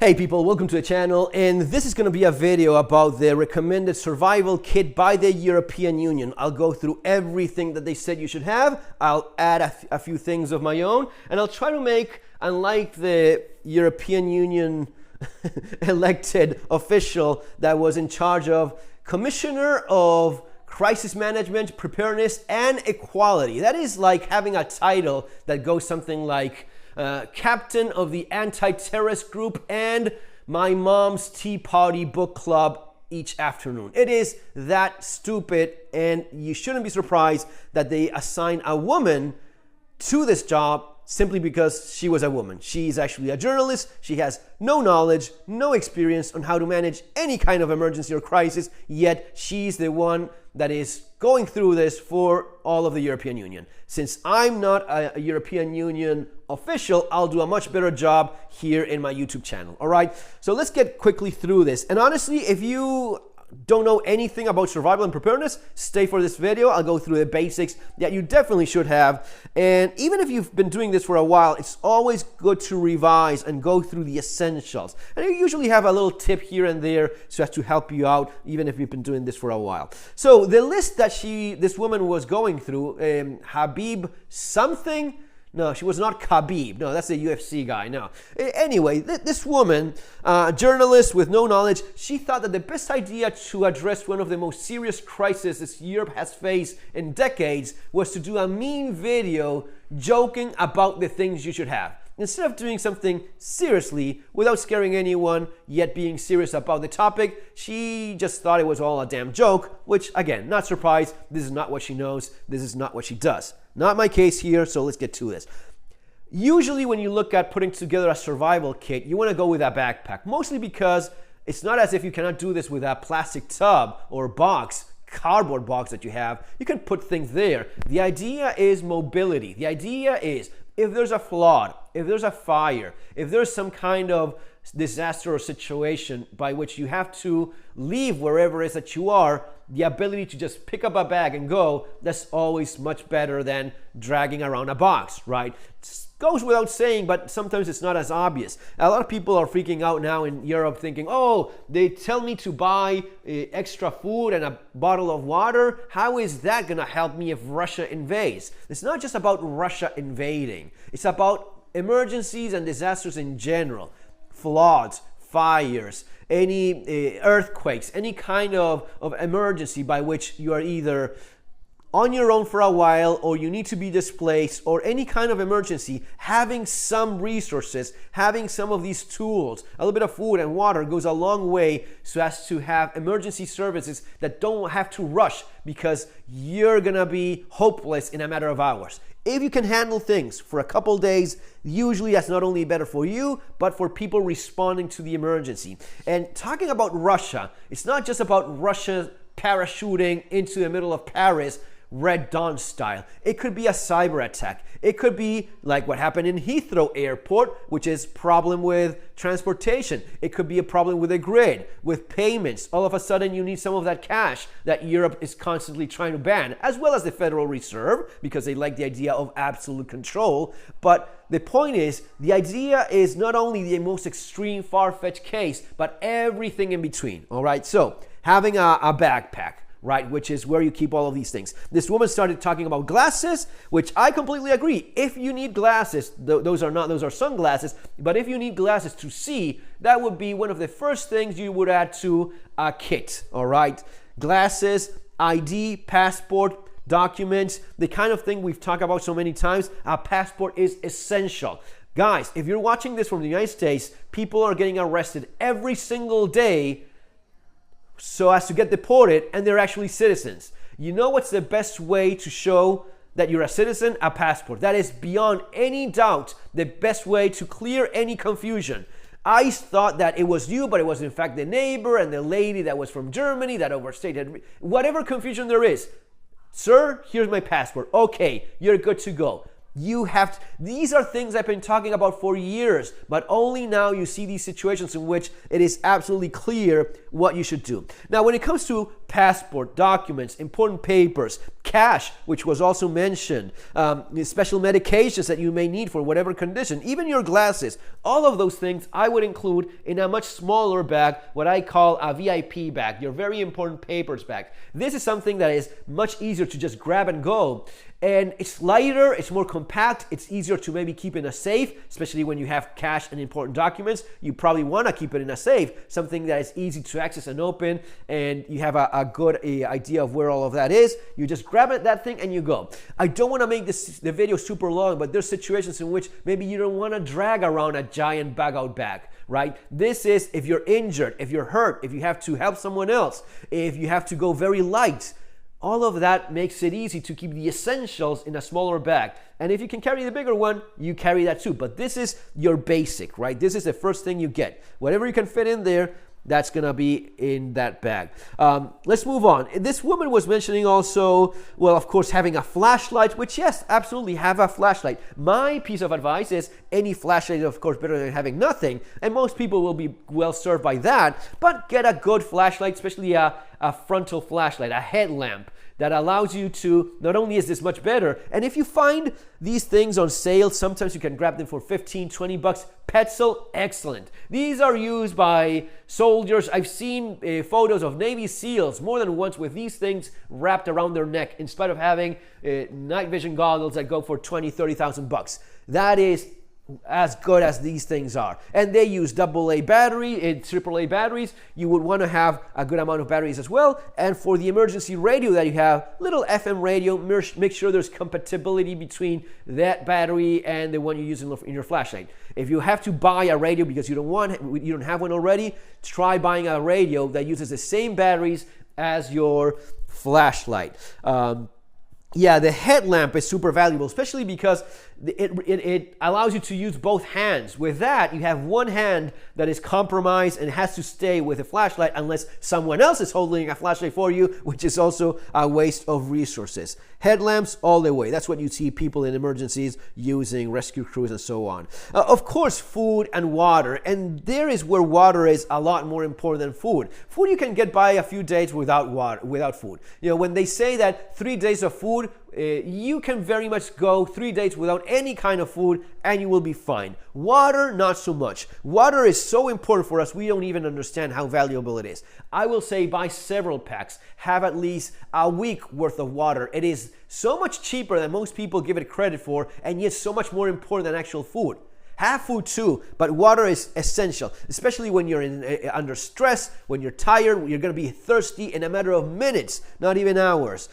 Hey people, welcome to the channel, and this is going to be a video about the recommended survival kit by the European Union. I'll go through everything that they said you should have. I'll add a few things of my own, and I'll try to make, unlike the European Union elected official that was in charge of Commissioner of Crisis Management, Preparedness, and Equality. That is like having a title that goes something like Captain of the Anti-Terrorist Group and my mom's Tea Party book club each afternoon. It is that stupid, and you shouldn't be surprised that they assign a woman to this job simply because she was a woman. She's actually a journalist. She has no knowledge, no experience on how to manage any kind of emergency or crisis, yet she's the one that is going through this for all of the European Union. Since I'm not a European Union official, I'll do a much better job here in my YouTube channel. All right, so let's get quickly through this. And honestly, if you don't know anything about survival and preparedness, stay for this video. I'll go through the basics that you definitely should have. And even if you've been doing this for a while, it's always good to revise and go through the essentials. And I usually have a little tip here and there so as to help you out, even if you've been doing this for a while. So the list that this woman was going through, Habib something. No, she was not Khabib. No, that's a UFC guy. No. Anyway, this woman, journalist with no knowledge, she thought that the best idea to address one of the most serious crises Europe has faced in decades was to do a meme video joking about the things you should have. Instead of doing something seriously without scaring anyone, yet being serious about the topic, she just thought it was all a damn joke, which, again, not surprised. This is not what she knows. This is not what she does. Not my case here, so let's get to this. Usually when you look at putting together a survival kit, you want to go with a backpack, mostly because it's not as if you cannot do this with a plastic tub or box, cardboard box that you have. You can put things there. The idea is mobility. The idea is if there's a flood, if there's a fire, if there's some kind of disaster or situation by which you have to leave wherever it is that you are, the ability to just pick up a bag and go, that's always much better than dragging around a box, right? It goes without saying, but sometimes it's not as obvious. A lot of people are freaking out now in Europe thinking, oh, they tell me to buy extra food and a bottle of water. How is that gonna help me if Russia invades? It's not just about Russia invading. It's about emergencies and disasters in general. Floods, fires, any earthquakes, any kind of emergency by which you are either on your own for a while or you need to be displaced, or any kind of emergency, having some resources, having some of these tools, a little bit of food and water goes a long way so as to have emergency services that don't have to rush because you're gonna be hopeless in a matter of hours. If you can handle things for a couple days, usually that's not only better for you, but for people responding to the emergency. And talking about Russia, it's not just about Russia parachuting into the middle of Paris, Red Dawn style. It could be a cyber attack. It could be like what happened in Heathrow Airport, which is problem with transportation. It could be a problem with the grid, with payments. All of a sudden you need some of that cash that Europe is constantly trying to ban, as well as the Federal Reserve, because they like the idea of absolute control. But the point is, the idea is not only the most extreme, far-fetched case, but everything in between, all right? So having a backpack, right, which is where you keep all of these things. This woman started talking about glasses, which I completely agree. If you need glasses, those are sunglasses, but if you need glasses to see, that would be one of the first things you would add to a kit, all right? Glasses, ID, passport, documents, the kind of thing we've talked about so many times. A passport is essential. Guys, if you're watching this from the United States, people are getting arrested every single day so as to get deported, and they're actually citizens. You know what's the best way to show that you're a citizen? A passport. That is beyond any doubt the best way to clear any confusion. I thought that it was you, but it was in fact the neighbor and the lady that was from Germany that overstayed. Whatever confusion there is, sir, here's my passport. Okay, you're good to go. You have to, these are things I've been talking about for years, but only now you see these situations in which it is absolutely clear what you should do. Now, when it comes to passport, documents, important papers, cash, which was also mentioned, special medications that you may need for whatever condition, even your glasses. All of those things I would include in a much smaller bag, what I call a VIP bag, your very important papers bag. This is something that is much easier to just grab and go. And it's lighter, it's more compact, it's easier to maybe keep in a safe, especially when you have cash and important documents. You probably want to keep it in a safe, something that is easy to access and open, and you have a good idea of where all of that is. You just grab that thing and you go. I don't want to make the video super long, but there's situations in which maybe you don't want to drag around a giant bag out bag, right? This is if you're injured, if you're hurt, if you have to help someone else, if you have to go very light. All of that makes it easy to keep the essentials in a smaller bag. And if you can carry the bigger one, you carry that too. But this is your basic, right? This is the first thing you get. Whatever you can fit in there, that's gonna be in that bag. Let's move on. This woman was mentioning also, well, of course, having a flashlight, which yes, absolutely have a flashlight. My piece of advice is any flashlight is of course better than having nothing, and most people will be well served by that, but get a good flashlight, especially a frontal flashlight, a headlamp that allows you to, not only is this much better, and if you find these things on sale, sometimes you can grab them for 15, 20 bucks. Petzl, excellent. These are used by soldiers. I've seen photos of Navy SEALs more than once with these things wrapped around their neck instead of having night vision goggles that go for 20, 30,000 bucks. That is as good as these things are, and they use AA battery and AAA batteries. You would want to have a good amount of batteries as well. And for the emergency radio that you have, little FM radio, make sure there's compatibility between that battery and the one you use in your flashlight. If you have to buy a radio because you don't have one already, try buying a radio that uses the same batteries as your flashlight. Yeah, the headlamp is super valuable, especially because it allows you to use both hands. With that, you have one hand that is compromised and has to stay with a flashlight unless someone else is holding a flashlight for you, which is also a waste of resources. Headlamps all the way. That's what you see people in emergencies using, rescue crews and so on. Of course, food and water, and there is where water is a lot more important than food. Food you can get by a few days without food. You know, when they say that 3 days of food, you can very much go 3 days without any kind of food and you will be fine. Water, not so much. Water is so important for us, we don't even understand how valuable it is. I will say buy several packs. Have at least a week worth of water. It is so much cheaper than most people give it credit for, and yet so much more important than actual food. Have food too, but water is essential, especially when you're under stress, when you're tired, you're going to be thirsty in a matter of minutes, not even hours.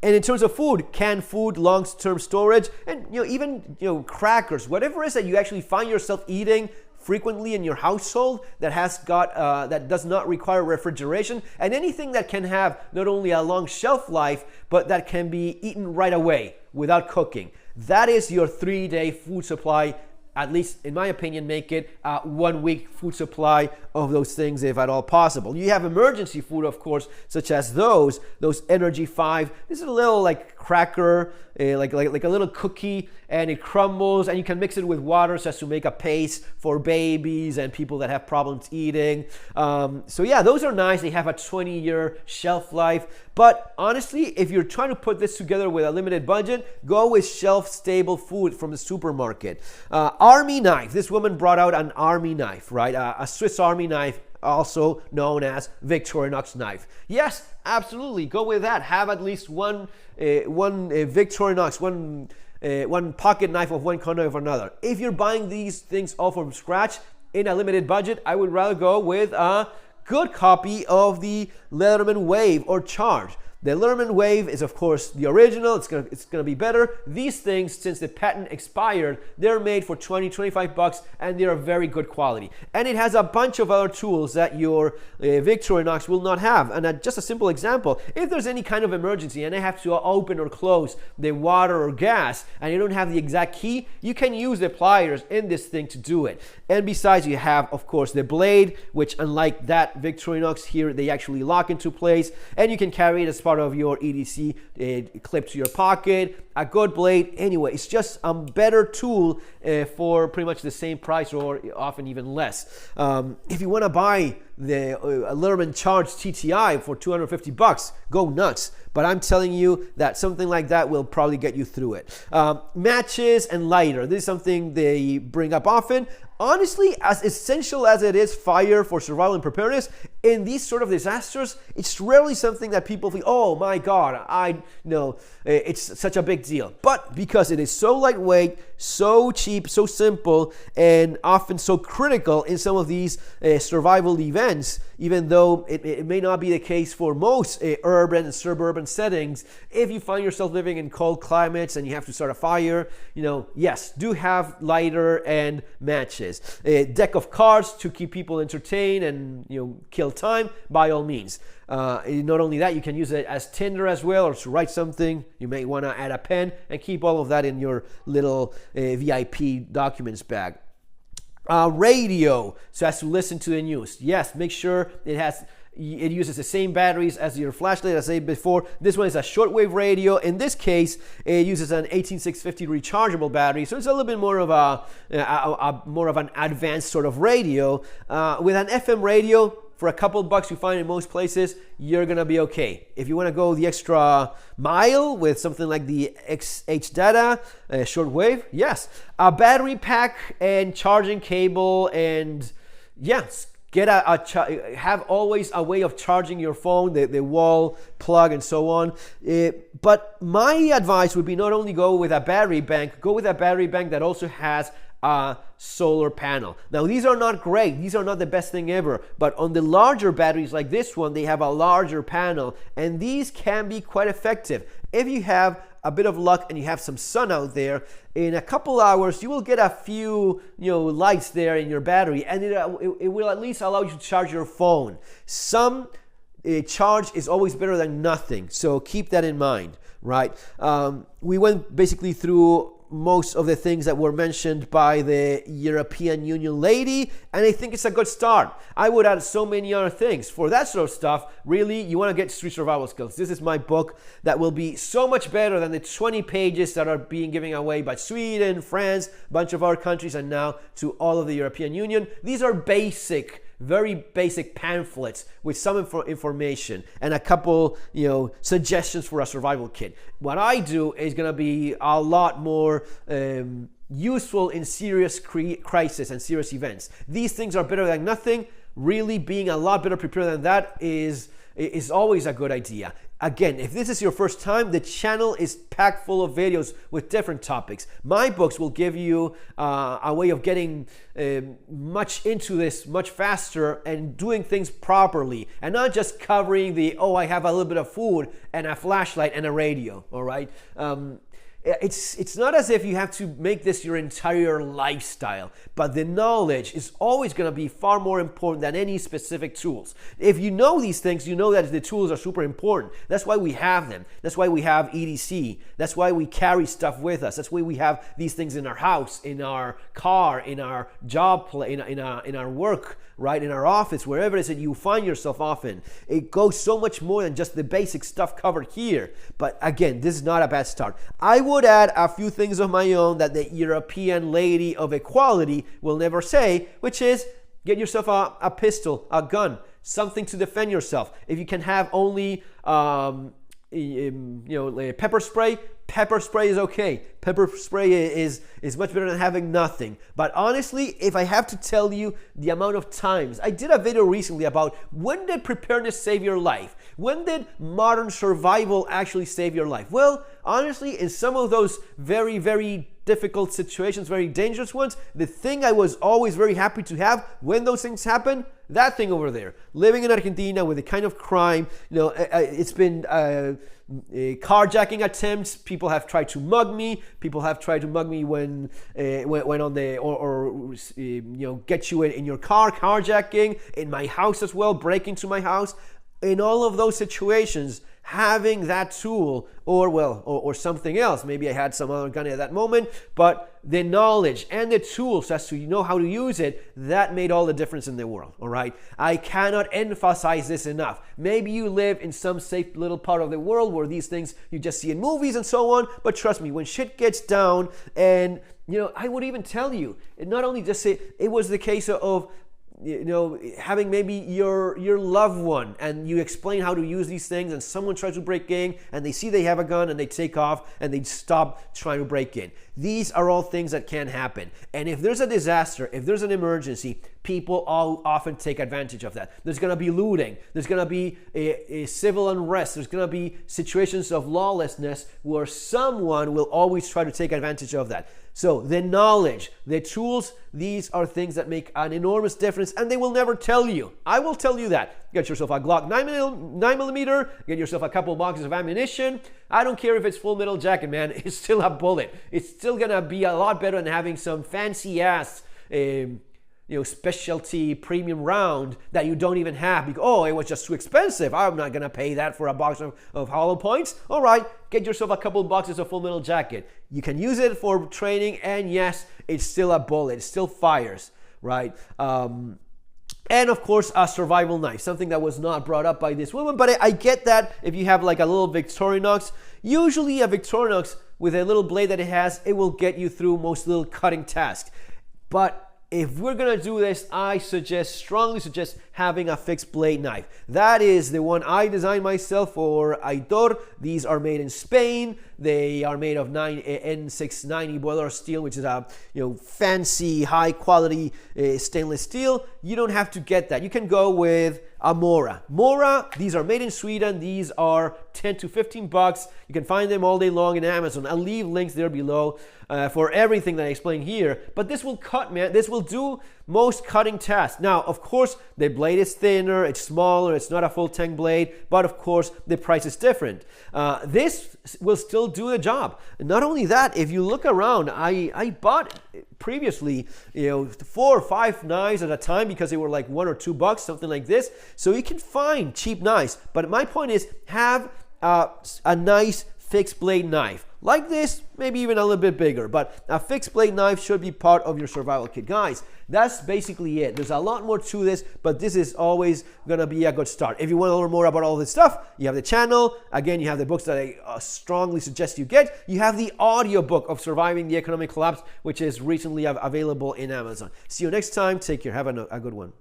And in terms of food, canned food, long-term storage, and even crackers, whatever it is that you actually find yourself eating frequently in your household that has got that does not require refrigeration, and anything that can have not only a long shelf life but that can be eaten right away without cooking. That is your 3-day food supply. At least, in my opinion, make it a 1 week food supply of those things if at all possible. You have emergency food, of course, such as those Energy 5. This is a little like cracker, like a little cookie, and it crumbles, and you can mix it with water so as to make a paste for babies and people that have problems eating. So yeah, those are nice. They have a 20-year shelf life. But honestly, if you're trying to put this together with a limited budget, go with shelf-stable food from the supermarket. Army knife. This woman brought out an army knife, right? A Swiss Army knife, also known as Victorinox knife. Yes, absolutely. Go with that. Have at least one Victorinox, one pocket knife of one kind or another. If you're buying these things all from scratch in a limited budget, I would rather go with a good copy of the Leatherman Wave or Charge. The Leatherman Wave is, of course, the original. It's gonna be better. These things, since the patent expired, they're made for 20, 25 bucks, and they are very good quality. And it has a bunch of other tools that your Victorinox will not have. And just a simple example, if there's any kind of emergency and I have to open or close the water or gas, and you don't have the exact key, you can use the pliers in this thing to do it. And besides, you have, of course, the blade, which unlike that Victorinox here, they actually lock into place, and you can carry it as part of your EDC clip to your pocket, a good blade. Anyway, it's just a better tool for pretty much the same price or often even less. If you want to buy the Leatherman Charge TTI for $250, go nuts. But I'm telling you that something like that will probably get you through it. Matches and lighter. This is something they bring up often. Honestly, as essential as it is fire for survival and preparedness, in these sort of disasters, it's rarely something that people think, oh my God, I know it's such a big deal. But because it is so lightweight, so cheap, so simple, and often so critical in some of these survival events, even though it may not be the case for most urban and suburban settings, if you find yourself living in cold climates and you have to start a fire, yes, do have lighter and matches. A deck of cards to keep people entertained and kill time, by all means. Not only that, you can use it as Tinder as well, or to write something. You may want to add a pen and keep all of that in your little VIP documents bag. Radio, so as to listen to the news. Yes, make sure it uses the same batteries as your flashlight, as I said before. This one is a shortwave radio. In this case, it uses an 18650 rechargeable battery, so it's a little bit more of more of an advanced sort of radio. With an FM radio, for a couple bucks you find in most places, you're gonna be okay. If you want to go the extra mile with something like the XH Data shortwave, yes, a battery pack and charging cable, and yes. Have always a way of charging your phone, the wall plug and so on. But my advice would be not only go with a battery bank, go with a battery bank that also has a solar panel. Now, these are not great. These are not the best thing ever. But on the larger batteries like this one, they have a larger panel, and these can be quite effective. If you have a bit of luck and you have some sun out there, in a couple hours you will get a few lights there in your battery, and it will at least allow you to charge your phone. Some charge is always better than nothing, so keep that in mind, right? We went basically through most of the things that were mentioned by the European Union lady, and I think it's a good start. I would add so many other things. For that sort of stuff, really, you want to get street survival skills. This is my book that will be so much better than the 20 pages that are being given away by Sweden, France, a bunch of other countries, and now to all of the European Union. These are very basic pamphlets with some information and a couple, suggestions for a survival kit. What I do is going to be a lot more useful in serious crisis and serious events. These things are better than nothing. Really, being a lot better prepared than that is always a good idea. Again, if this is your first time, the channel is packed full of videos with different topics. My books will give you a way of getting much into this much faster and doing things properly, and not just covering I have a little bit of food and a flashlight and a radio, all right? It's not as if you have to make this your entire lifestyle, but the knowledge is always going to be far more important than any specific tools. If you know these things, you know that the tools are super important. That's why we have them. That's why we have EDC. That's why we carry stuff with us. That's why we have these things in our house, in our car, in our job, in our work, right, in our office, wherever it is that you find yourself often. It goes so much more than just the basic stuff covered here. But again, this is not a bad start. I would add a few things of my own that the European lady of equality will never say, which is get yourself a pistol, a gun, something to defend yourself. If you can have only pepper spray is okay. Pepper spray is much better than having nothing. But honestly, if I have to tell you the amount of times, I did a video recently about when did preparedness save your life? When did modern survival actually save your life? Well, honestly, in some of those very, very difficult situations, very dangerous ones, the thing I was always very happy to have when those things happen, that thing over there. Living in Argentina with the kind of crime, it's been carjacking attempts. People have tried to mug me. People have tried to mug me when on the get you in your car, carjacking, in my house as well, break into my house. In all of those situations, having that tool, or something else. Maybe I had some other gun at that moment, but the knowledge and the tools as to know how to use it, that made all the difference in the world, all right? I cannot emphasize this enough. Maybe you live in some safe little part of the world where these things you just see in movies and so on, but trust me, when shit gets down, and I would even tell you, not only just say, it was the case of having maybe your loved one, and you explain how to use these things, and someone tries to break in and they see they have a gun and they take off and they stop trying to break in. These are all things that can happen. And if there's a disaster, if there's an emergency, people all often take advantage of that. There's going to be looting. There's going to be a civil unrest. There's going to be situations of lawlessness where someone will always try to take advantage of that. So the knowledge, the tools, these are things that make an enormous difference, and they will never tell you. I will tell you that. Get yourself a Glock 9mm, get yourself a couple boxes of ammunition. I don't care if it's full metal jacket, man. It's still a bullet. It's still going to be a lot better than having some fancy ass specialty premium round that you don't even have because, it was just too expensive. I'm not going to pay that for a box of hollow points. All right, get yourself a couple boxes of full metal jacket. You can use it for training, and yes, it's still a bullet. It still fires, right? And of course, a survival knife, something that was not brought up by this woman, but I get that if you have like a little Victorinox, usually a Victorinox with a little blade that it has, it will get you through most little cutting tasks. But if we're gonna do this, I strongly suggest having a fixed blade knife. That is the one I designed myself for Aitor. These are made in Spain. They are made of N690 boiler steel, which is a fancy, high quality stainless steel. You don't have to get that. You can go with a Mora. These are made in Sweden. These are 10 to 15 bucks. You can find them all day long in Amazon. I'll leave links there below for everything that I explained here. But this will cut, man. This will do most cutting tasks. Now, of course, the blade is thinner, it's smaller, it's not a full tank blade, but of course, the price is different. This will still do the job. Not only that, if you look around, I bought previously 4 or 5 knives at a time because they were like $1 or $2, something like this. So you can find cheap knives. But my point is, have a nice fixed blade knife. Like this, maybe even a little bit bigger, but a fixed blade knife should be part of your survival kit. Guys, that's basically it. There's a lot more to this, but this is always gonna be a good start. If you want to learn more about all this stuff, you have the channel. Again, you have the books that I strongly suggest you get. You have the audiobook of Surviving the Economic Collapse, which is recently available in Amazon. See you next time. Take care. Have a good one.